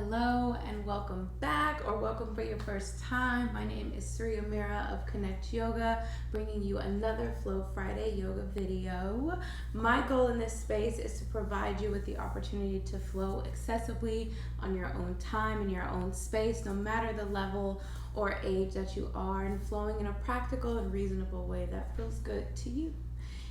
Hello and welcome back, or welcome for your first time. My name is Sri Amira of Connect Yoga, bringing you another Flow Friday yoga video. My goal in this space is to provide you with the opportunity to flow accessibly on your own time, in your own space, no matter the level or age that you are, and flowing in a practical and reasonable way that feels good to you.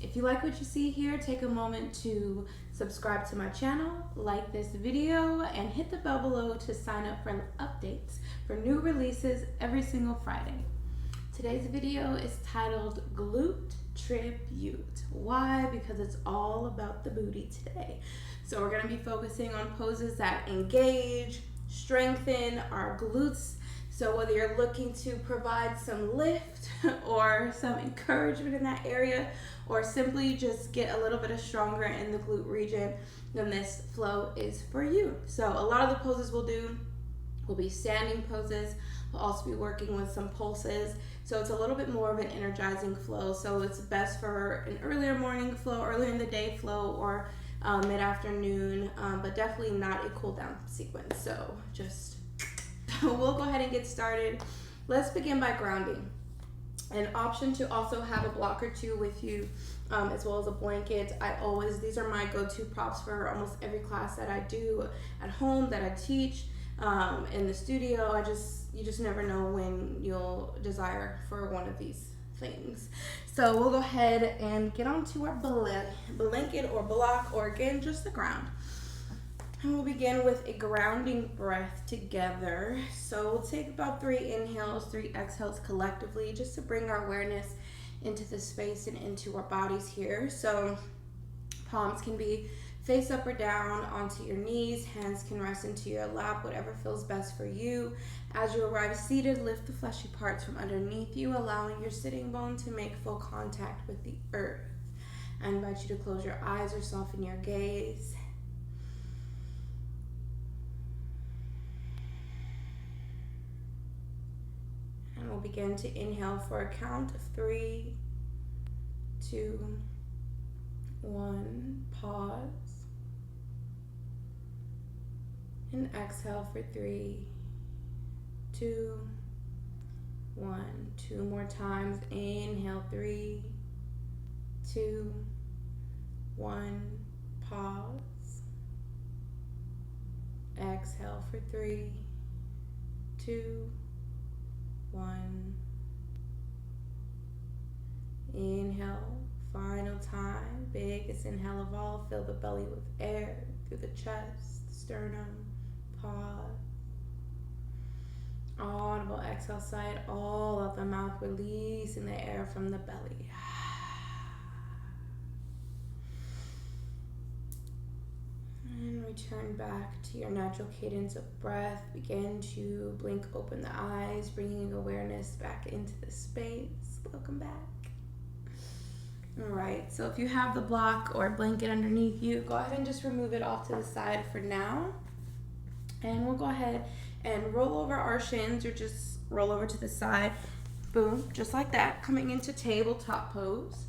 If you like what you see here, take a moment to subscribe to my channel, like this video, and hit the bell below to sign up for updates for new releases every single Friday. Today's video is titled Glute Tribute. Why? Because it's all about the booty today. So we're going to be focusing on poses that engage, strengthen our glutes. So whether you're looking to provide some lift or some encouragement in that area, or simply just get a little bit of stronger in the glute region, then this flow is for you. So a lot of the poses we'll do will be standing poses. We'll also be working with some pulses. So it's a little bit more of an energizing flow. So it's best for an earlier morning flow, earlier in the day flow, or mid-afternoon, but definitely not a cool down sequence. So just we'll go ahead and get started. Let's begin by grounding. An option to also have a block or two with you, as well as a blanket. These are my go-to props for almost every class that I do at home, that I teach, in the studio. You just never know when you'll desire for one of these things. So we'll go ahead and get onto our blanket or block, or again, just the ground. And we'll begin with a grounding breath together. So we'll take about 3 inhales, 3 exhales collectively, just to bring our awareness into the space and into our bodies here. So palms can be face up or down onto your knees. Hands can rest into your lap, whatever feels best for you. As you arrive seated, lift the fleshy parts from underneath you, allowing your sitting bone to make full contact with the earth. I invite you to close your eyes or soften your gaze. And we'll begin to inhale for a count of 3, 2, 1. Pause. And exhale for 3, 2, 1. 2 more times. Inhale, 3, 2, 1. Pause. Exhale for 3, 2, 1. Inhale, final time. Biggest inhale of all. Fill the belly with air through the chest, the sternum. Pause. Audible exhale, sigh it all out the mouth, releasing the air from the belly. And return back to your natural cadence of breath. Begin to blink open the eyes, bringing awareness back into the space. Welcome back. All right, so if you have the block or blanket underneath you, go ahead and just remove it off to the side for now. And we'll go ahead and roll over our shins, or just roll over to the side. Boom, just like that, coming into tabletop pose.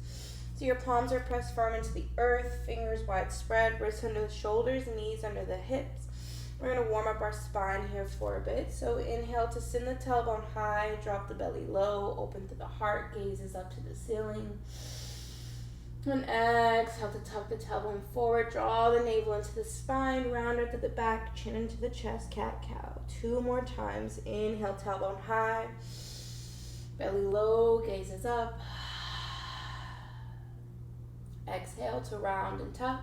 So your palms are pressed firm into the earth, fingers wide spread, wrists under the shoulders, knees under the hips. We're going to warm up our spine here for a bit. So inhale to send the tailbone high, drop the belly low, open to the heart, gazes up to the ceiling. And exhale to tuck the tailbone forward, draw the navel into the spine, round out to the back, chin into the chest, cat-cow. 2 more times. Inhale, tailbone high, belly low, gazes up. Exhale to round and tuck,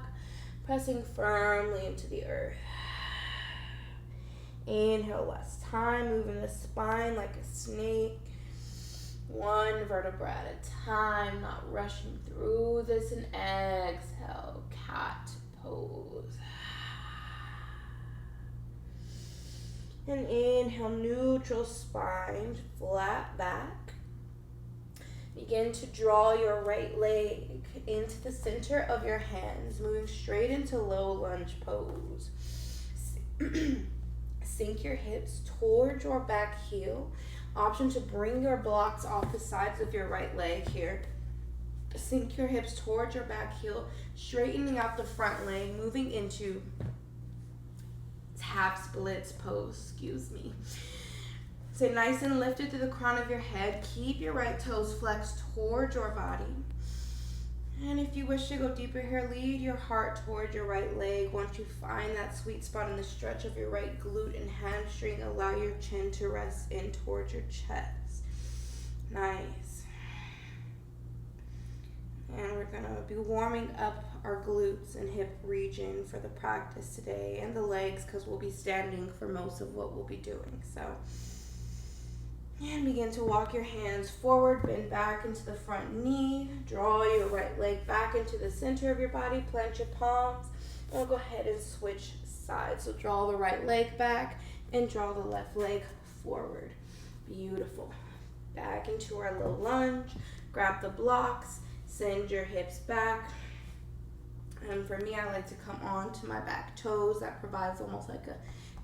pressing firmly into the earth. Inhale, last time, moving the spine like a snake. 1 vertebra at a time, not rushing through this. And exhale, cat pose. And inhale, neutral spine, flat back. Begin to draw your right leg into the center of your hands, moving straight into low lunge pose. Sink your hips towards your back heel. Option to bring your blocks off the sides of your right leg here. Sink your hips towards your back heel, straightening out the front leg, moving into half splits pose, excuse me. Stay nice and lifted to the crown of your head. Keep your right toes flexed towards your body. And if you wish to go deeper here, lead your heart towards your right leg. Once you find that sweet spot in the stretch of your right glute and hamstring, allow your chin to rest in towards your chest. Nice. And we're going to be warming up our glutes and hip region for the practice today, and the legs, because we'll be standing for most of what we'll be doing. So, and begin to walk your hands forward, bend back into the front knee, draw your right leg back into the center of your body, plant your palms, and we'll go ahead and switch sides. So draw the right leg back and draw the left leg forward. Beautiful. Back into our low lunge, grab the blocks, send your hips back. And for me, I like to come on to my back toes. That provides almost like a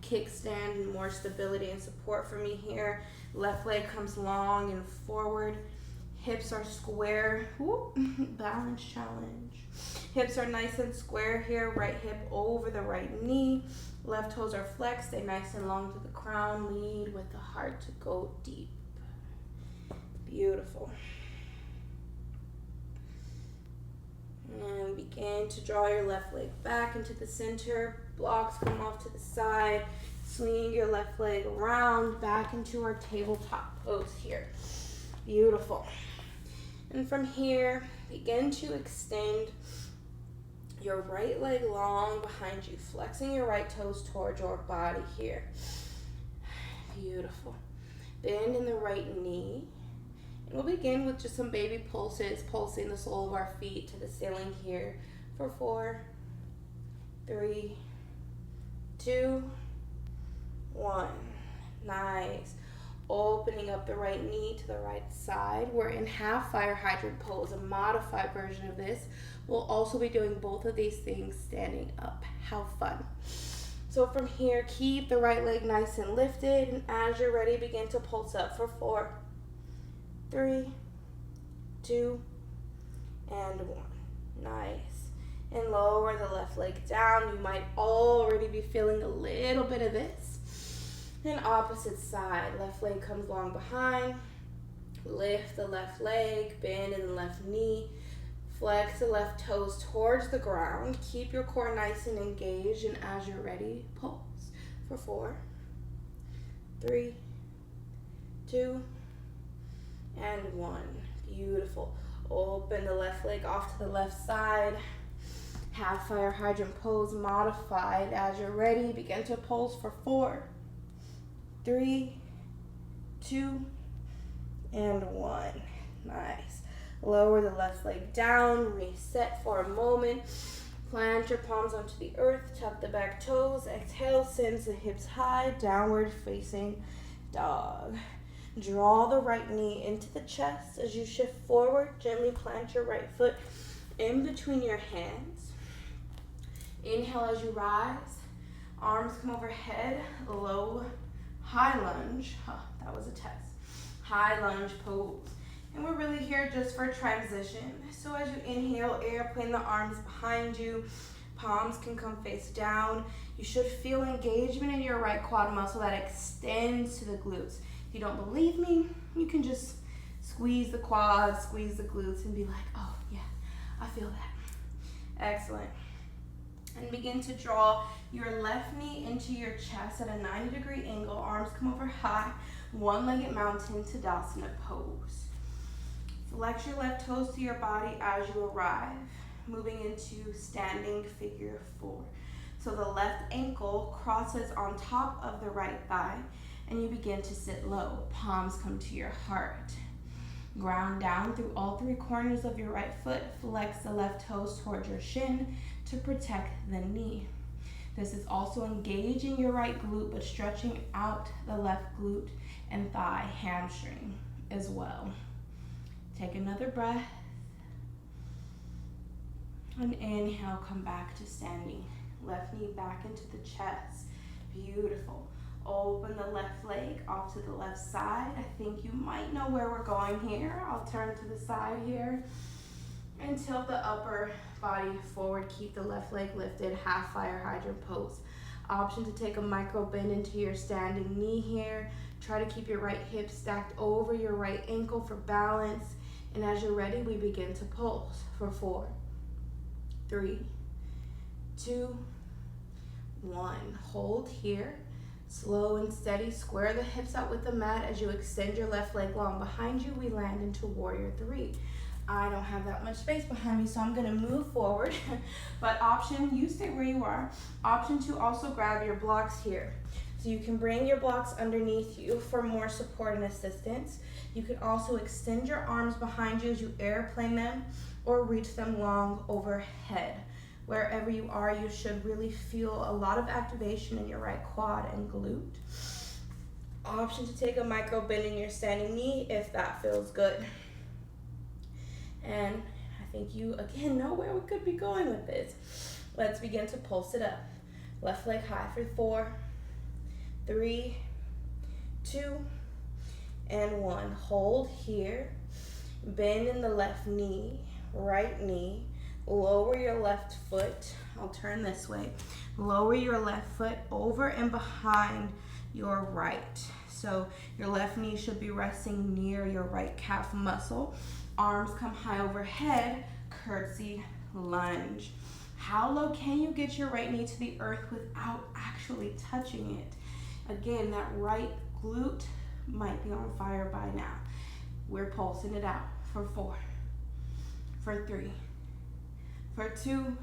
kickstand and more stability and support for me here. Left leg comes long and forward. Hips are square. Whoop. Balance challenge. Hips are nice and square here. Right hip over the right knee. Left toes are flexed. Stay nice and long to the crown. Lead with the heart to go deep. Beautiful. And begin to draw your left leg back into the center. Blocks come off to the side. Swing your left leg around back into our tabletop pose here. Beautiful. And from here, begin to extend your right leg long behind you, flexing your right toes towards your body here. Beautiful. Bend in the right knee. And we'll begin with just some baby pulses, pulsing the sole of our feet to the ceiling here for 4, 3, 2, 1. Nice. Opening up the right knee to the right side. We're in half fire hydrant pose, a modified version of this. We'll also be doing both of these things standing up. How fun. So from here, keep the right leg nice and lifted. And as you're ready, begin to pulse up for 4, 3, 2, and 1. Nice. And lower the left leg down. You might already be feeling a little bit of this. And opposite side, left leg comes long behind. Lift the left leg, bend in the left knee. Flex the left toes towards the ground. Keep your core nice and engaged. And as you're ready, pulse for 4, 3, 2, and 1. Beautiful. Open the left leg off to the left side. Half fire hydrant pose modified. As you're ready, begin to pulse for 4, 3, 2, and 1. Nice. Lower the left leg down. Reset for a moment. Plant your palms onto the earth. Tuck the back toes. Exhale, sends the hips high. Downward facing dog. Draw the right knee into the chest. As you shift forward, gently plant your right foot in between your hands. Inhale as you rise. Arms come overhead. Low, high lunge. That was a test. High lunge pose. And we're really here just for transition. So as you inhale, airplane the arms behind you. Palms can come face down. You should feel engagement in your right quad muscle that extends to the glutes. If you don't believe me, you can just squeeze the quads, squeeze the glutes, and be like, oh yeah, I feel that. Excellent. And begin to draw your left knee into your chest at a 90-degree angle. Arms come over high, one-legged mountain Tadasana pose. Flex your left toes to your body as you arrive, moving into standing figure 4. So the left ankle crosses on top of the right thigh, and you begin to sit low. Palms come to your heart. Ground down through all 3 corners of your right foot. Flex the left toes towards your shin to protect the knee. This is also engaging your right glute, but stretching out the left glute and thigh, hamstring as well. Take another breath. And inhale, come back to standing. Left knee back into the chest. Beautiful. Open the left leg off to the left side. I think you might know where we're going here. I'll turn to the side here and tilt the upper body forward. Keep the left leg lifted, half fire hydrant pose. Option to take a micro bend into your standing knee here. Try to keep your right hip stacked over your right ankle for balance. And as you're ready, we begin to pulse for 4, 3, 2, 1. Hold here. Slow and steady. Square the hips out with the mat as you extend your left leg long behind you. We land into warrior 3. I don't have that much space behind me, so I'm gonna move forward. But option, you stay where you are. Option to also grab your blocks here. So you can bring your blocks underneath you for more support and assistance. You can also extend your arms behind you as you airplane them or reach them long overhead. Wherever you are, you should really feel a lot of activation in your right quad and glute. Option to take a micro bend in your standing knee if that feels good. And I think you, again, know where we could be going with this. Let's begin to pulse it up. Left leg high for 4, 3, 2, and 1. Hold here. Bend in the left knee, right knee. Lower your left foot. I'll turn this way. Lower your left foot over and behind your right. So your left knee should be resting near your right calf muscle. Arms come high overhead, curtsy lunge. How low can you get your right knee to the earth without actually touching it? Again, that right glute might be on fire by now. We're pulsing it out for 4, for 3, for 2,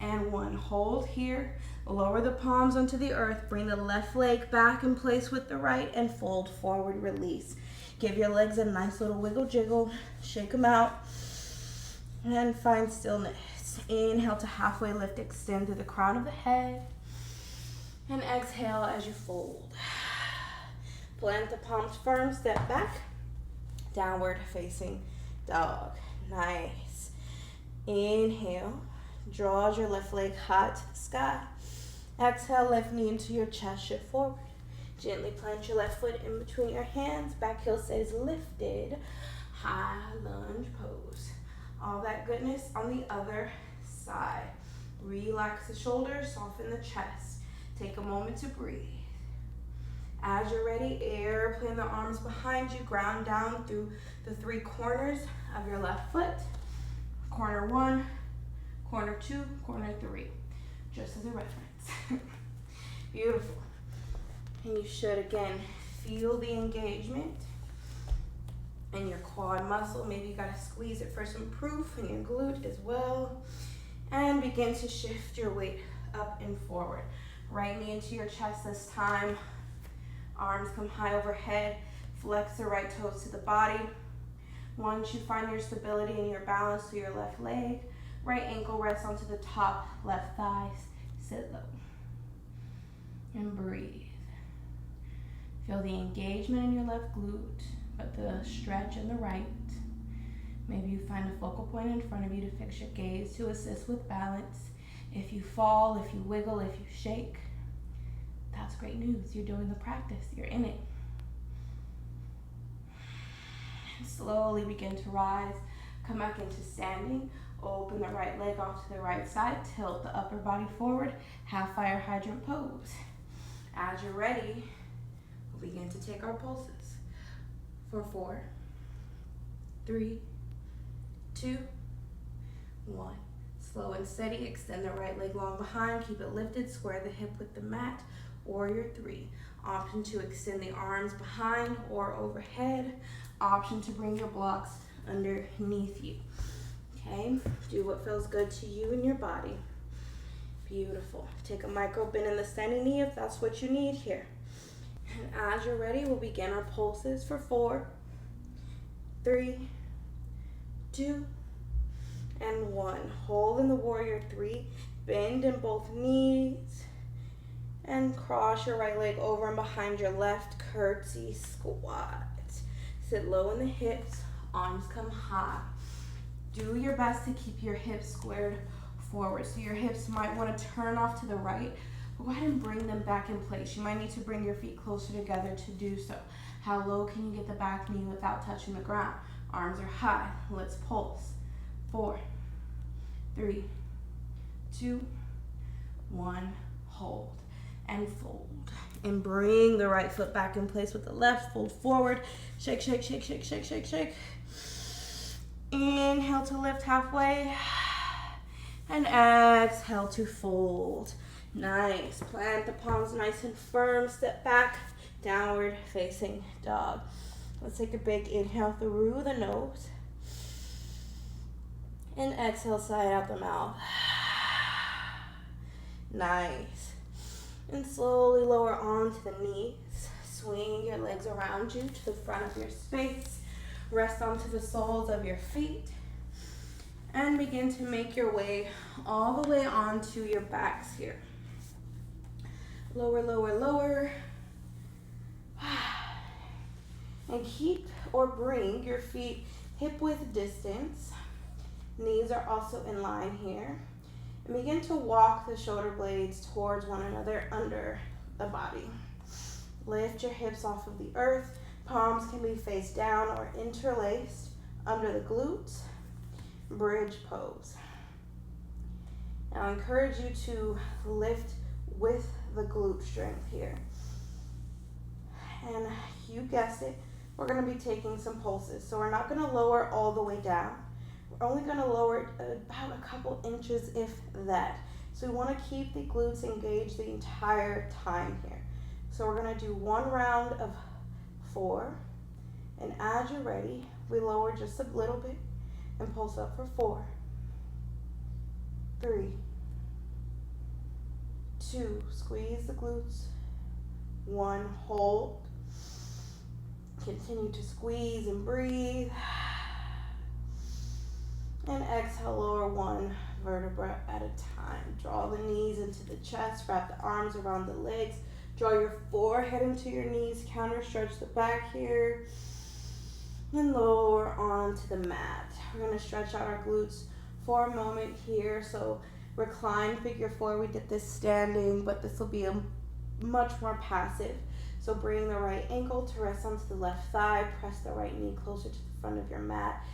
and 1. Hold here. Lower the palms onto the earth. Bring the left leg back in place with the right and fold forward, release. Give your legs a nice little wiggle jiggle. Shake them out and find stillness. Inhale to halfway lift, extend through the crown of the head. And exhale as you fold. Plant the palms firm, step back. Downward facing dog. Nice. Inhale. Draws your left leg high to the sky. Exhale, left knee into your chest, shift forward. Gently plant your left foot in between your hands. Back heel stays lifted. High lunge pose. All that goodness on the other side. Relax the shoulders, soften the chest. Take a moment to breathe. As you're ready, airplane the arms behind you. Ground down through the 3 corners of your left foot. Corner 1, corner 2, corner 3. Just as a reference. Beautiful. And you should, again, feel the engagement in your quad muscle. Maybe you gotta squeeze it for some proof in your glute as well. And begin to shift your weight up and forward. Right knee into your chest this time. Arms come high overhead. Flex the right toes to the body. Once you find your stability and your balance through your left leg, right ankle rests onto the top, left thighs, sit low. And breathe. Feel the engagement in your left glute, but the stretch in the right. Maybe you find a focal point in front of you to fix your gaze to assist with balance. If you fall, if you wiggle, if you shake, that's great news. You're doing the practice. You're in it. And slowly begin to rise. Come back into standing. Open the right leg off to the right side. Tilt the upper body forward. Half fire hydrant pose. As you're ready, we'll begin to take our pulses for 4, 3, 2, 1. Slow and steady. Extend the right leg long behind. Keep it lifted. Square the hip with the mat. Warrior 3. Option to extend the arms behind or overhead. Option to bring your blocks underneath you. Okay, do what feels good to you and your body. Beautiful. Take a micro bend in the standing knee if that's what you need here. And as you're ready, we'll begin our pulses for 4, 3, 2, and 1. Hold in the warrior 3. Bend in both knees. And cross your right leg over and behind your left. Curtsy squat. Sit low in the hips. Arms come high. Do your best to keep your hips squared forward. So your hips might want to turn off to the right. But go ahead and bring them back in place. You might need to bring your feet closer together to do so. How low can you get the back knee without touching the ground? Arms are high. Let's pulse. 4, 3, 2, 1. hold, and fold. And bring the right foot back in place with the left. Fold forward. Shake, shake, shake, shake, shake, shake, shake. Inhale to lift halfway. And exhale to fold. Nice. Plant the palms nice and firm. Step back. Downward facing dog. Let's take a big inhale through the nose. And exhale, side out the mouth. Nice. And slowly lower onto the knees. Swing your legs around you to the front of your space. Rest onto the soles of your feet. And begin to make your way all the way onto your backs here. Lower, lower, lower. And keep or bring your feet hip width distance. Knees are also in line here. And begin to walk the shoulder blades towards one another under the body. Lift your hips off of the earth. Palms can be face down or interlaced under the glutes. Bridge pose. Now I encourage you to lift with the glute strength here. And you guessed it, we're going to be taking some pulses. So we're not going to lower all the way down. We're only going to lower it about a couple inches, if that. So we want to keep the glutes engaged the entire time here. So we're going to do one round of 4. And as you're ready, we lower just a little bit and pulse up for 4, 3, 2, squeeze the glutes, 1, hold. Continue to squeeze and breathe. And exhale, lower 1 vertebra at a time. Draw the knees into the chest, wrap the arms around the legs. Draw your forehead into your knees, counter stretch the back here. And lower onto the mat. We're going to stretch out our glutes for a moment here. So recline figure 4. We did this standing, but this will be much more passive. So bring the right ankle to rest onto the left thigh. Press the right knee closer to the front of your mat.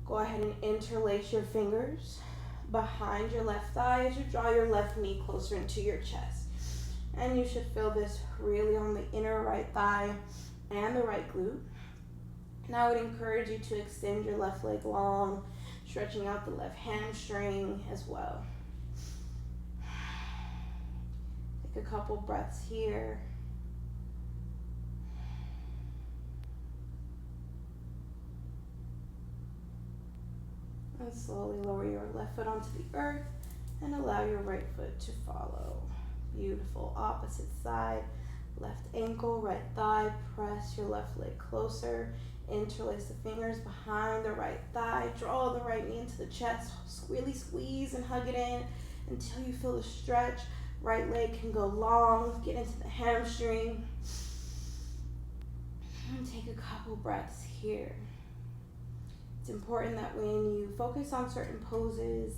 Go ahead and interlace your fingers behind your left thigh as you draw your left knee closer into your chest. And you should feel this really on the inner right thigh and the right glute. Now I would encourage you to extend your left leg long, stretching out the left hamstring as well. Take a couple breaths here. And slowly lower your left foot onto the earth and allow your right foot to follow. Beautiful. Opposite side. Left ankle, right thigh. Press your left leg closer. Interlace the fingers behind the right thigh. Draw the right knee into the chest. Really squeeze and hug it in until you feel the stretch. Right leg can go long. Get into the hamstring. And take a couple breaths here. It's important that when you focus on certain poses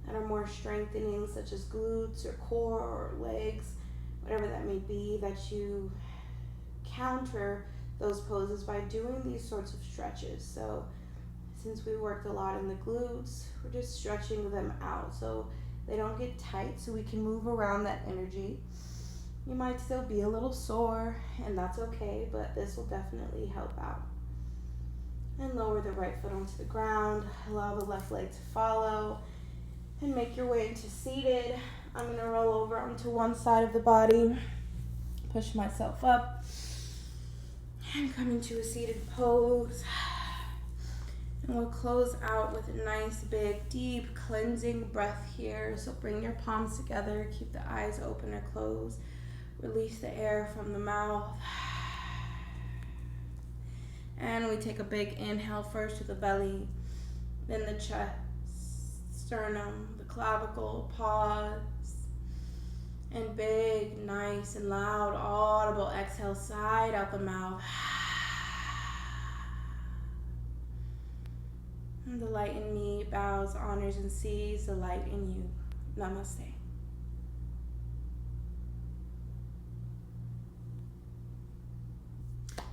that are more strengthening, such as glutes or core or legs, whatever that may be, that you counter those poses by doing these sorts of stretches. So since we worked a lot in the glutes, we're just stretching them out so they don't get tight, so we can move around that energy. You might still be a little sore, and that's okay, but this will definitely help out. And lower the right foot onto the ground. Allow the left leg to follow. And make your way into seated. I'm going to roll over onto one side of the body. Push myself up. And come into a seated pose. And we'll close out with a nice, big, deep, cleansing breath here. So bring your palms together. Keep the eyes open or closed. Release the air from the mouth. And we take a big inhale first to the belly, then the chest, sternum, the clavicle, pause. And big, nice and loud, audible exhale, side out the mouth. And the light in me bows, honors, and sees the light in you. Namaste.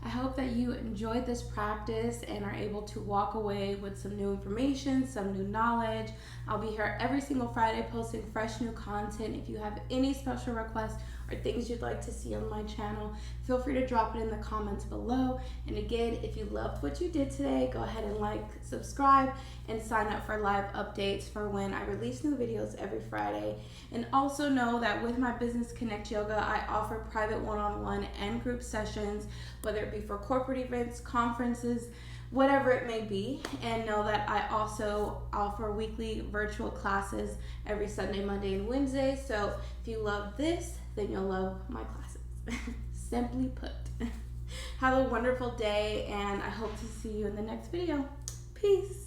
I hope that you enjoyed this practice and are able to walk away with some new information, some new knowledge. I'll be here every single Friday posting fresh new content. If you have any special requests or things you'd like to see on my channel, feel free to drop it in the comments below. And again, if you loved what you did today, go ahead and like, subscribe, and sign up for live updates for when I release new videos every Friday. And also know that with my business Connect Yoga, I offer private one-on-one and group sessions, whether it be for corporate events, conferences, whatever it may be. And know that I also offer weekly virtual classes every Sunday, Monday, and Wednesday. So if you love this, then you'll love my classes. Simply put. Have a wonderful day, and I hope to see you in the next video. Peace.